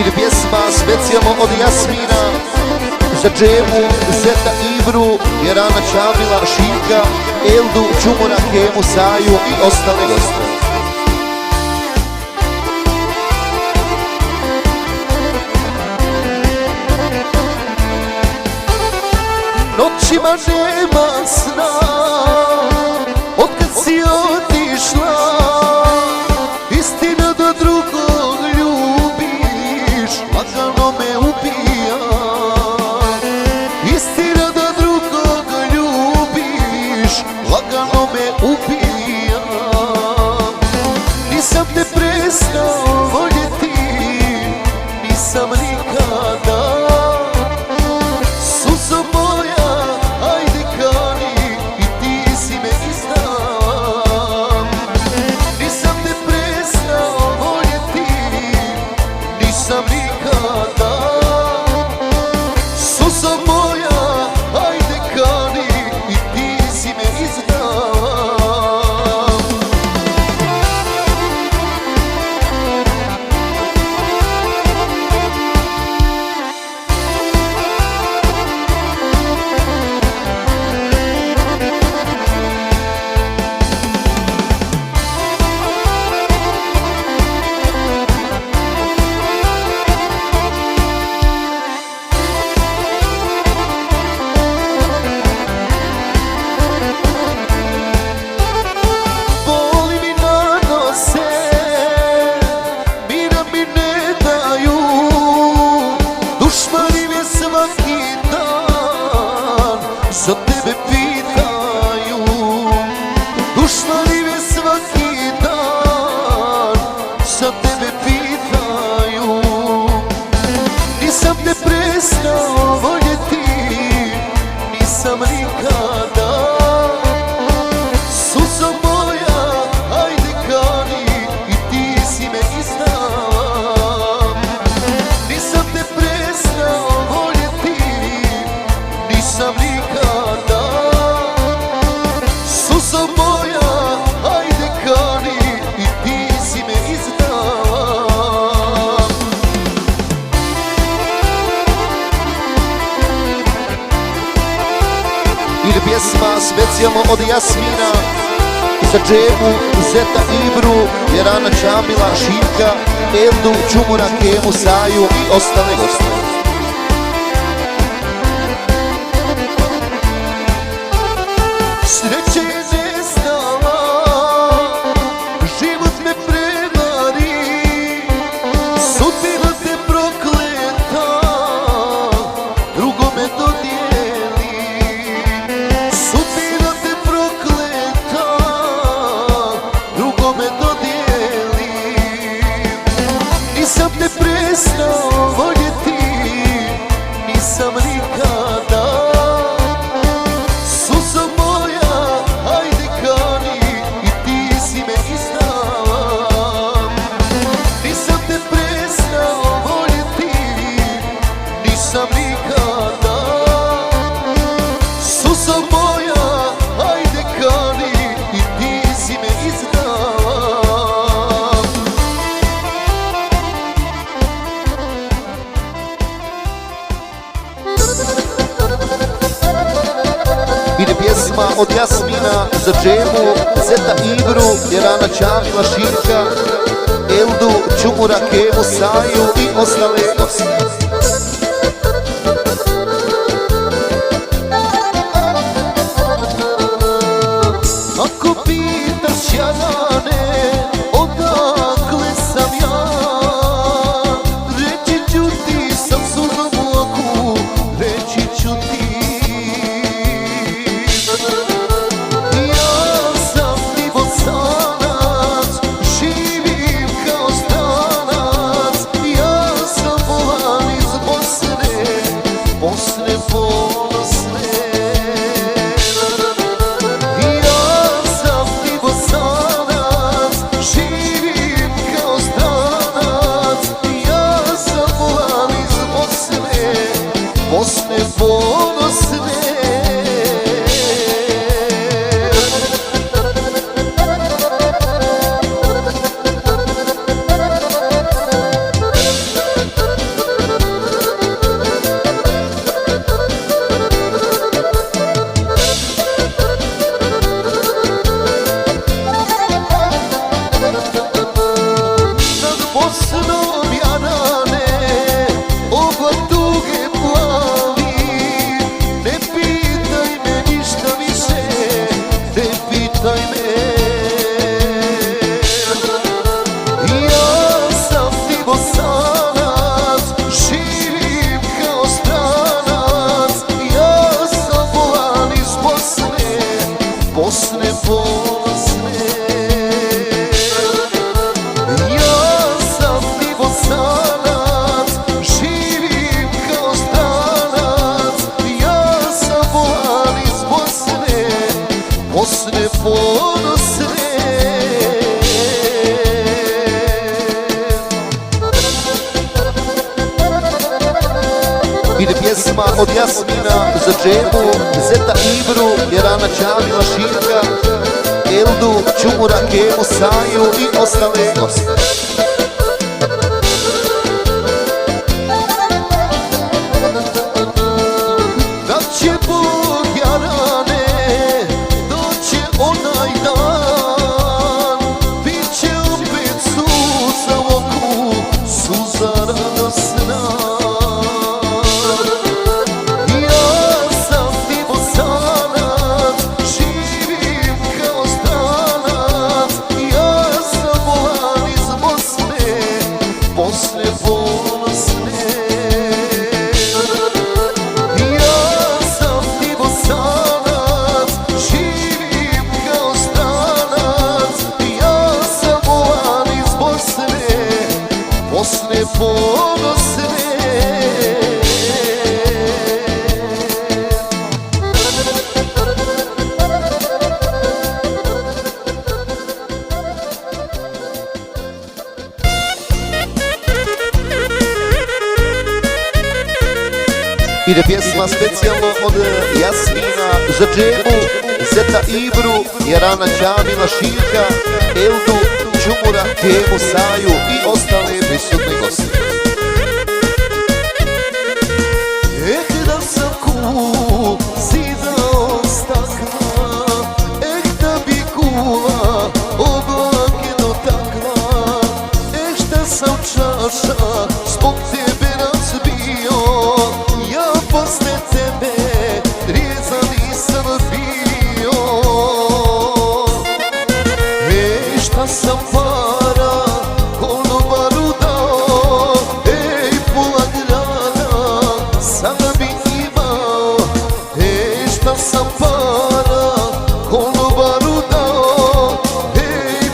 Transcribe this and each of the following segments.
Ide pjesma specijalno od Jasmina za Džemu, Zeta, Ibru, Jerana, Čabila, Šinka, Eldu, Čumura, Kemu, Saju i ostale goste. Noćima nema sna, otkad si otišla, istina da drugog ljubiš, lagano me ubija. Istina da drugog ljubiš, lagano me ubija. Nisam te prestao voljeti, nisam nikada. Suzo moja, ajde kani, i ti si me iznam. Nisam te prestao voljeti, nisam nikada. Suzo moja, ajde kani, i ti si me iznam. Za tebe pitaju, dušmani me svaki dan, za tebe pitaju. Nisam te prestao voljeti, nisam nikada. Suzo moja, ajde kani, i ti si me iznam. Nisam te prestao voljeti, nisam nikada. Suzo moja, ajde kani, i ti si me iznam. Ide pjesma specijalno od Jasmina za Džemu, Zeta, Ibru, Jerana, Čabila, Šinka, Eldu, Čumura, Kemu, Saju i ostale goste. Sreće je nestala, život me prevari, sudbina te prokleta, drugome dodijeli. Sudbina te prokleta, drugome dodijeli. Nisam te prestao voljeti, nisam nikada. Suzo moja, ajde kani, i ti si me iznam. Nisam te prestao voljeti, nisam nikada. Suzo moja, ajde kani, i ti si me iznam. Ide pjesma od Jasmina za Džemu, Zeta, Ibru, Jerana, Čabila, Šinka, Eldu, Čumura, Kemu, Saju i ostale goste. Ako pitaš Jadane, odakle sam ja, reći ću ti, sam suzom u oku, reći ću ti. Ja sam ti Bosanac, živim kao stranac, ja sam bolan iz Bosne, Bosne. Ja sam ti Bosanac, živim kao stranac. Ja sam bolan iz Bosne, Bosne ponosne. Ide pjesma od Jasmina za Džemu, Zeta Ibru, Jerana Čamila, Širka, Eldu, Čumura, Kemu, Saju i ostale goste. Da će Bog Jarane, doće onaj dan, bit će opet suza u oku, suza radosna. Bosne ponosne. Ja sam ti Bosanac, živim kao stranac. Ja sam bolan iz Bosne, Bosne ponosne. Ide pjesma specijalno od Jasmina za Džemu, Zeta Ibru, Jerana Čamila, Širka, Eldu, Čumura, Kemu, Saju i ostale prisutne goste. Da sam zidao stakla, da bi kula oblake dotakla, šta sam čaša zbog tebe razbio. Posle tebe trijezan nisam bio. Šta sam para konobaru dao, pola grada sada bi imao. Šta sam para konobaru dao,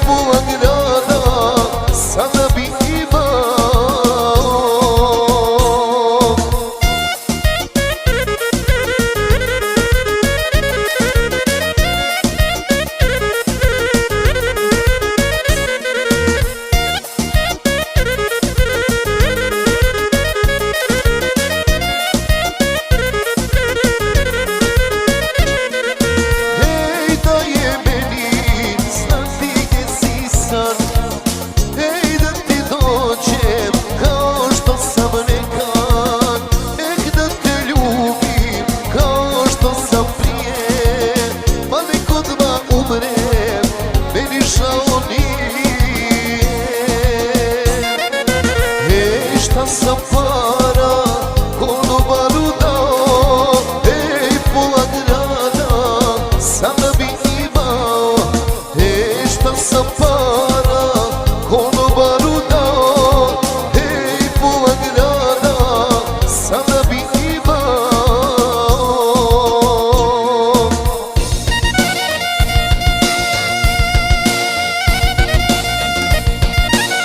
pola grada sada bi imao. Šta sam para konobaru dao, pola grada sada bi imao. Šta sam para konobaru dao, pola grada sada bi imao.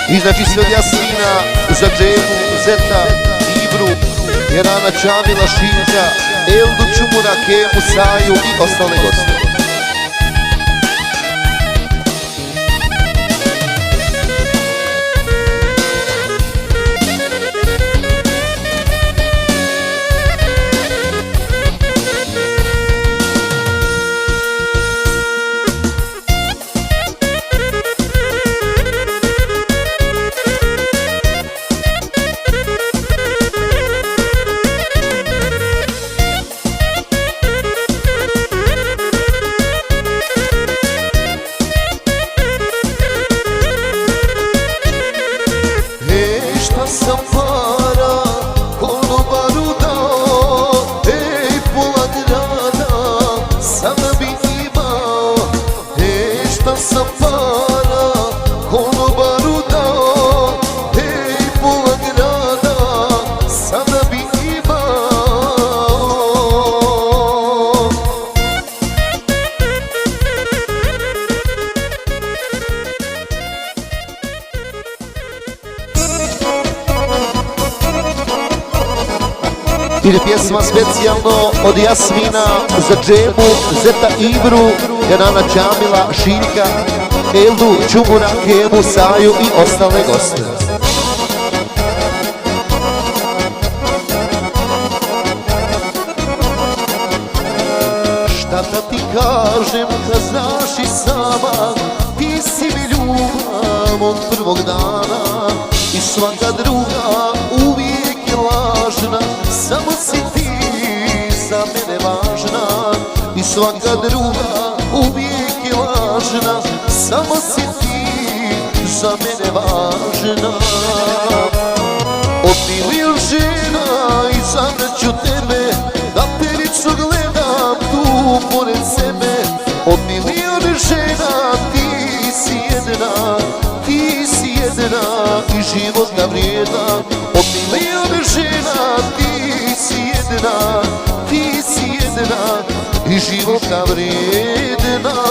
I znači se od Jasmina za Džemu, Zeta Ibru, Jerana Čamila, Širka, Eldu, Čumura, Kemu, Saju i ostale goste. Ide pjesma specijalno od Jasmina za Džemu, Zeta Ibru, Jarana Čamila, Šiljka, Eldu, Čumura, Kemu, Saju i ostale goste. Šta da ti kažem kad znaš i sama, ti si mi ljubav od prvog dana i svaka druga uvijek je lažna, samo si ti za mene važna i svaka druga uvijek je lažna, samo si ti za mene važna. Od milion žena izabrat ću tebe, da te licu gledam tu pored sebe. Od milion žena ti si jedna, ti si jedna i života vrijedna. Od milion žena ti si jedna, ti si jedna i života vrijedna.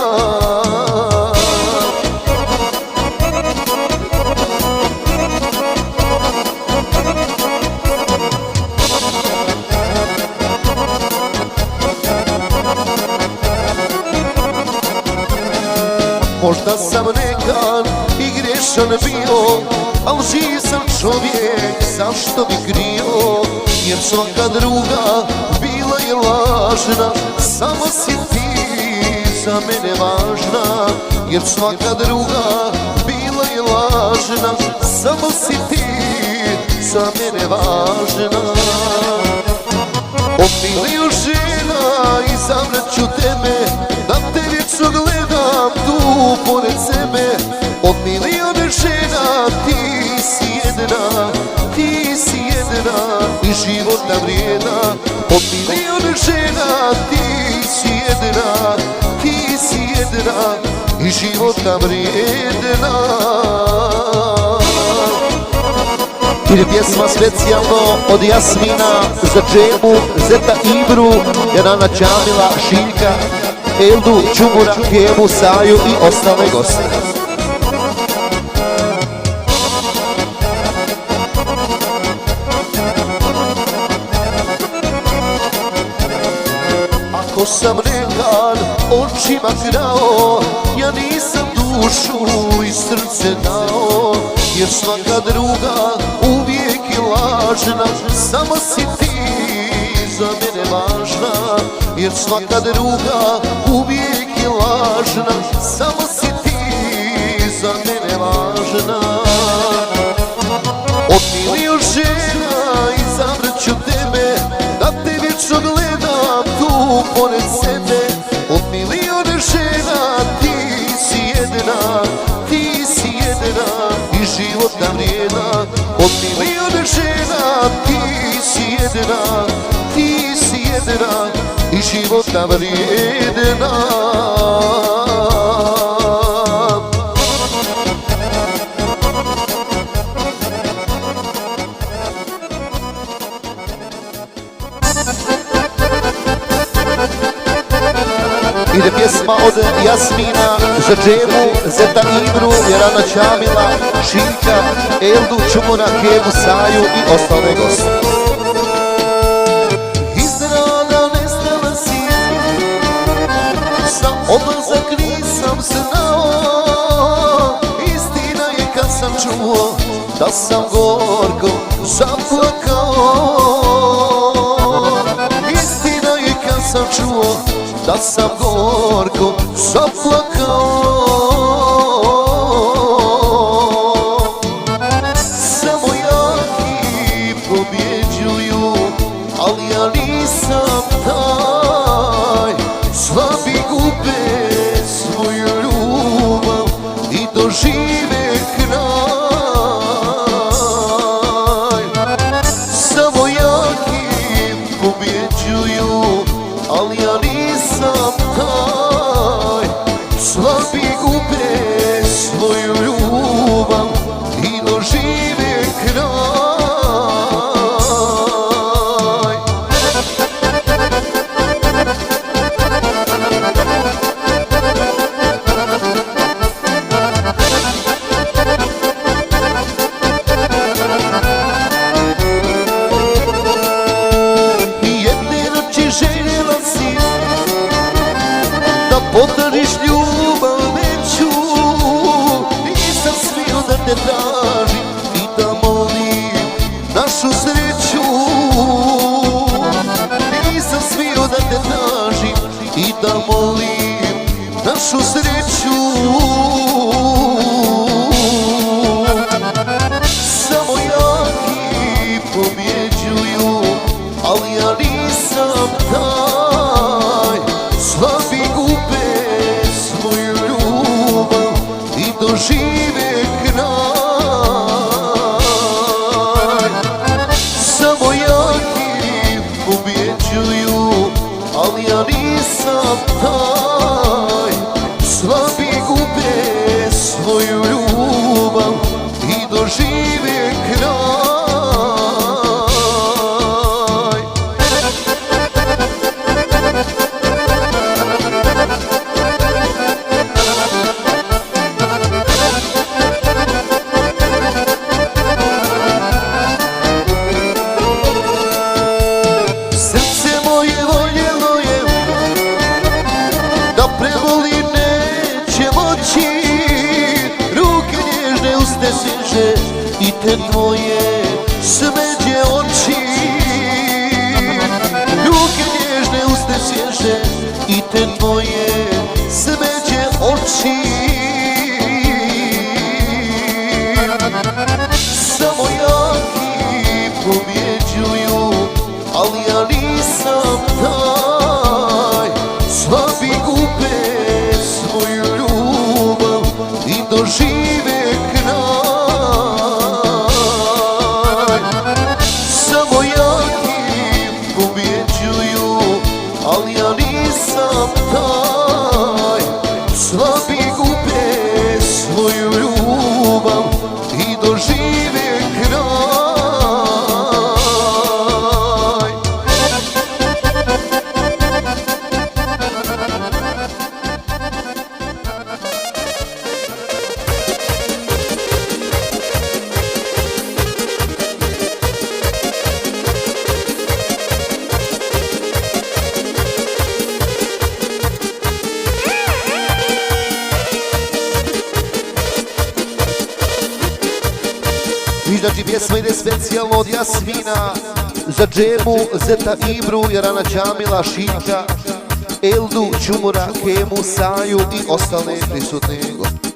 Možda sam nekad i grešan bio, al živ sam čovjek, zašto bi krio? Jer svaka druga bila je lažna, samo si ti za mene važna. Jer svaka druga bila je lažna, samo si ti za mene važna. Od milion žena izabrat ću tebe, da te licu gledam tu pored sebe. Od milion žena ti si jedna, ti si jedna i života vrijedna. Od milion žena ti si jedna, ti si jedna i života vrijedna. Ide pjesma specijalno od Jasmina za Džemu, Zeta Ibru, Jarana Čamila, Šiljka, Eldu, Čumura, Kemu, Saju i ostale goste. Ako sam nekad očima krao, ja nisam dušu i srce dao. Jer svaka druga uvijek je lažna, samo si ti za mene važna. Jer svaka druga uvijek je lažna, samo si ti za mene važna. Od milion žena izabrat ću tebe, da te vječno gledam tu pored sebe. Od milion žena ti si jedna, ti si jedna i života vrijedna. Od milion žena ti si jedna, ti si jedna i života vrijedna. Ide pjesma od Jasmina za Džemu, Zeta Ibru, Jarana Čamila, Šiljka, Eldu, Čumura, Kemu, Saju i ostale goste. Iznenada nestala si, za odlazak nisam znao. Istina je kad sam čuo da sam gorko zaplakao. Istina je kad sam čuo da sam gorko zaplakao. Samo jaki pobjeđuju, ali ja nisam taj. Slabi gube svoju ljubav i dožive kraj. Samo jaki pobjeđuju, ali ja nisam taj. Slabi gube potražiš ljubav veću, nisam smio da te tražim i da molim našu sreću. Nisam smio da te tražim i da molim našu sreću. Samo jaki pobjeđuju, ali ja nisam taj. Slabi gube svoju ljubav i dožive kraj. Samo jaki pobjeđuju, ali ja nisam taj. Slabi gube svoju ljubav i dožive kraj. Srce moje voljelo je da prevoli neće moći, ruke nježne uste svježe i te tvoje smeđe oči. Ruke nježne uste svježe i te tvoje smeđe oči. Samo jaki pobjeđuju, ali ja nisam taj. Slabi gube svoju ljubav i dožive kraj. Samo jaki pobjeđuju, ali ja nisam taj. Slabi gube svoju ljubav i dožive kraj. I znači pjesma ide specijalno od Jasmina za Džemu, Zeta, Ibru, Jarana, Čamila, Šika, Eldu, Čumura, Kemu, Saju i ostale prisutne goste.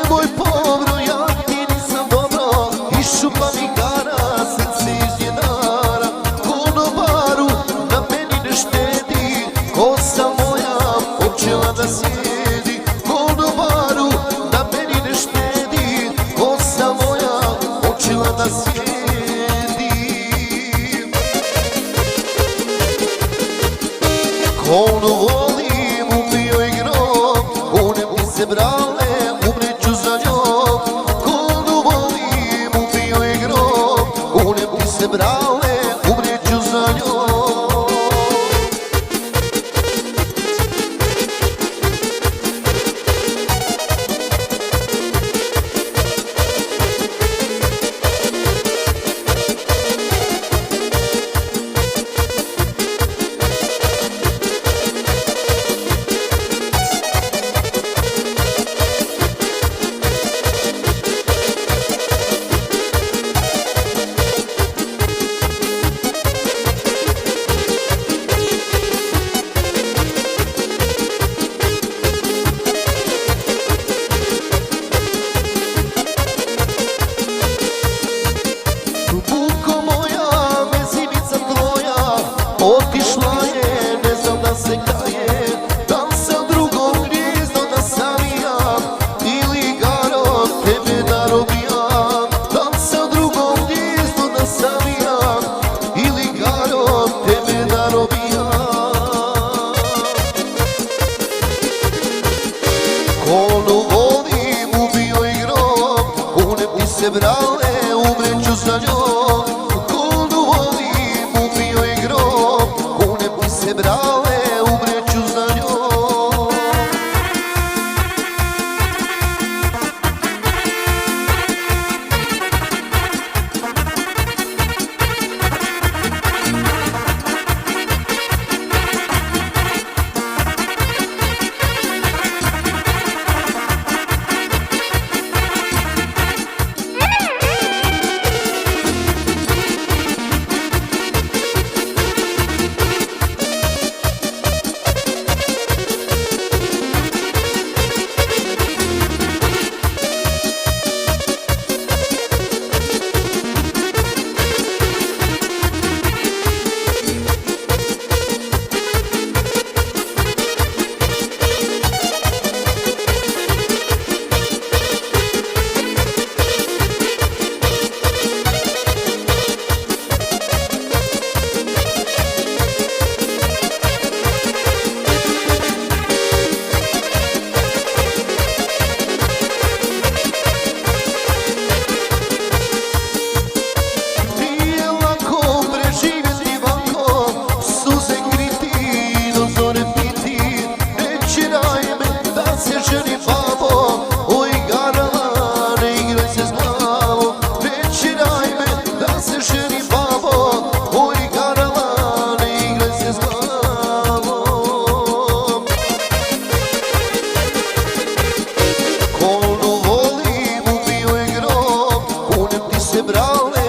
Moj povro, ja ti nisam dobro, išupa mi gara, srce izjedara. Konobaru na meni ne štedi, kosa moja počela da sjedi. Konobaru na meni ne štedi, kosa moja počela da sjedi. Konu volim, ubio je grom, kunem ti se brale, umreću za njom. Konu volim, ubio je grom, kunem ti se brale, umreću za njom. Otišla je, ne znam da se kaje, da li sam drugom gnjezdo da savijam ili garom tebe da robijam. Da li sam drugom gnjezdo da savijam ili garom tebe da robijam. Konu volim, ubio je grom, kunem ti se brale, umreću za njom. Konu volim, ubio je grom, kunem ti se brale, umreću za njom. brale